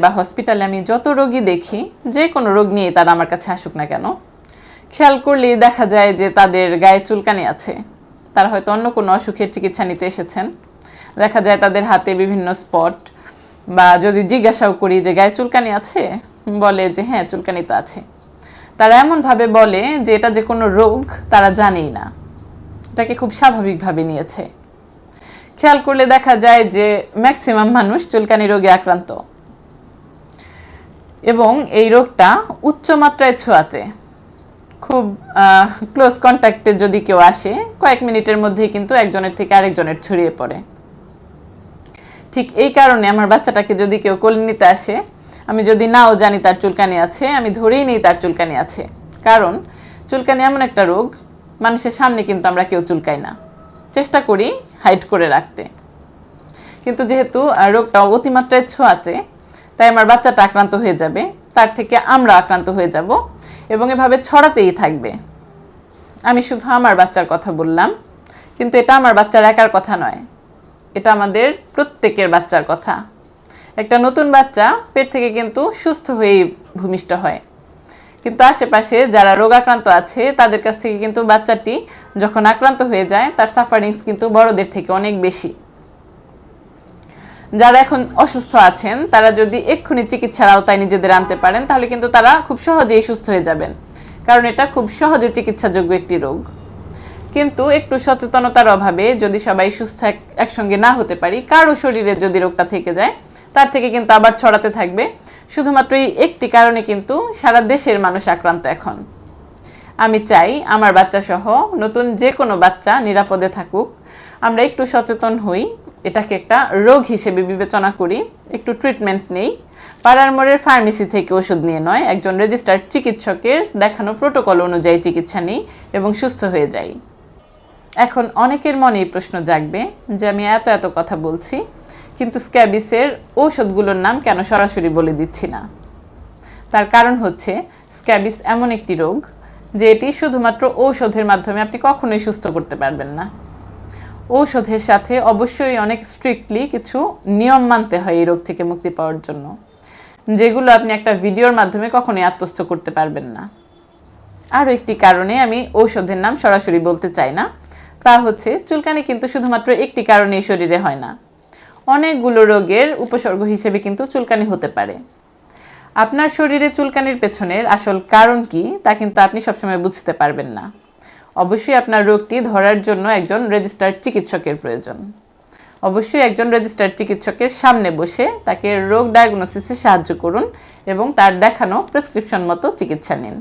বা হসপিটালে আমি যত রোগী দেখি, যে কোনো রোগ নিয়ে তারা আমার কাছে আসুক না কেন, খেয়াল করলেই দেখা যায় যে তাদের গায়ে চুলকানি আছে। তারা হয়তো অন্য কোনো অসুখের চিকিৎসা নিতে এসেছেন। দেখা যায় তাদের হাতে বিভিন্ন স্পট, বা যদি জিজ্ঞাসাও করি যে গায়ে চুলকানি আছে, বলে যে হ্যাঁ চুলকানি তো আছে। তারা এমনভাবে বলে যে এটা যে কোনো রোগ তারা জানেই না, এটাকে খুব স্বাভাবিকভাবে নিয়েছে। খেয়াল করলে দেখা যায় যে ম্যাক্সিমাম মানুষ চুলকানি রোগে আক্রান্ত, এবং এই রোগটা উচ্চমাত্রায় ছোঁয়াচে। খুব ক্লোজ কন্ট্যাক্টে যদি কেউ আসে, কয়েক মিনিটের মধ্যেই কিন্তু একজনের থেকে আরেকজনের ছড়িয়ে পড়ে। ঠিক এই কারণে আমার বাচ্চাটাকে যদি কেউ কোলে নিতে আসে, আমি যদি নাও জানি তার চুলকানি আছে, আমি ধরেই নিই তার চুলকানি আছে। কারণ চুলকানি এমন একটা রোগ, মানুষের সামনে কিন্তু আমরা কেউ চুলকাই না, চেষ্টা করি হাইড করে রাখতে। কিন্তু যেহেতু রোগটা অতিমাত্রায় ছোঁয়াচে, তাই আমার বাচ্চাটা আক্রান্ত হয়ে যাবে, তার থেকে আমরা আক্রান্ত হয়ে যাব, এবং এভাবে ছড়াতেই থাকবে। আমি শুধু আমার বাচ্চার কথা বললাম, কিন্তু এটা আমার বাচ্চার একার কথা নয়, এটা আমাদের প্রত্যেকের বাচ্চার কথা। একটা নতুন বাচ্চা পেট থেকে কিন্তু সুস্থ হয়েই ভূমিষ্ঠ হয়, কিন্তু আশেপাশে যারা রোগাক্রান্ত আছে তাদের কাছ থেকে কিন্তু বাচ্চাটি যখন আক্রান্ত হয়ে যায়, তার সাফারিংস কিন্তু বড়দের থেকে অনেক বেশি। যারা এখন অসুস্থ আছেন তারা যদি এক্ষুনি চিকিৎসার আওতায় নিজেদের আনতে পারেন, তাহলে কিন্তু তারা খুব সহজেই সুস্থ হয়ে যাবেন, কারণ এটা খুব সহজে চিকিৎসাযোগ্য একটি রোগ। কিন্তু একটু সচেতনতার অভাবে যদি সবাই সুস্থ একসঙ্গে না হতে পারি, কারো শরীরে যদি রোগটা থেকে যায়, তার থেকে কিন্তু আবার ছড়াতে থাকবে। শুধুমাত্র এই একটি কারণে কিন্তু সারা দেশের মানুষ আক্রান্ত এখন। আমি চাই আমার বাচ্চা সহ নতুন যে কোনো বাচ্চা নিরাপদে থাকুক, আমরা একটু সচেতন হই, এটাকে একটা রোগ হিসেবে বিবেচনা করি, একটু ট্রিটমেন্ট নেই, পাড়ার মোড়ের ফার্মেসি থেকে ওষুধ নিয়ে নয়, একজন রেজিস্টার্ড চিকিৎসকের দেখানো প্রোটোকল অনুযায়ী চিকিৎসা নিই এবং সুস্থ হয়ে যাই। এখন অনেকের মনেই প্রশ্ন জাগবে যে আমি এত এত কথা বলছি, কিন্তু স্ক্যাবিসের ঔষধগুলোর নাম কেন সরাসরি বলে দিচ্ছি না। তার কারণ হচ্ছে স্ক্যাবিস এমন একটি রোগ যে এটি শুধুমাত্র ঔষধের মাধ্যমে আপনি কখনোই সুস্থ করতে পারবেন না। ঔষধের সাথে অবশ্যই অনেক স্ট্রিক্টলি কিছু নিয়ম মানতে হয় এই রোগ থেকে মুক্তি পাওয়ার জন্য, যেগুলো আপনি একটা ভিডিওর মাধ্যমে কখনোই আত্মস্থ করতে পারবেন না। আরও একটি কারণে আমি ঔষধের নাম সরাসরি বলতে চাই না, তা হচ্ছে চুলকানি কিন্তু শুধুমাত্র একটি কারণেই শরীরে হয় না, অনেকগুলো রোগের উপসর্গ হিসেবে কিন্তু চুলকানি হতে পারে। আপনার শরীরে চুলকানির পেছনের আসল কারণ কি তা কিন্তু আপনি সবসময় বুঝতে পারবেন না। অবশ্যই আপনার রোগটি ধরার জন্য একজন রেজিস্টার্ড চিকিৎসকের প্রয়োজন। অবশ্যই একজন রেজিস্টার্ড চিকিৎসকের সামনে বসে তাকে রোগ ডায়াগনোসিসে সাহায্য করুন এবং তার দেখানো প্রেসক্রিপশন মতো চিকিৎসা নিন।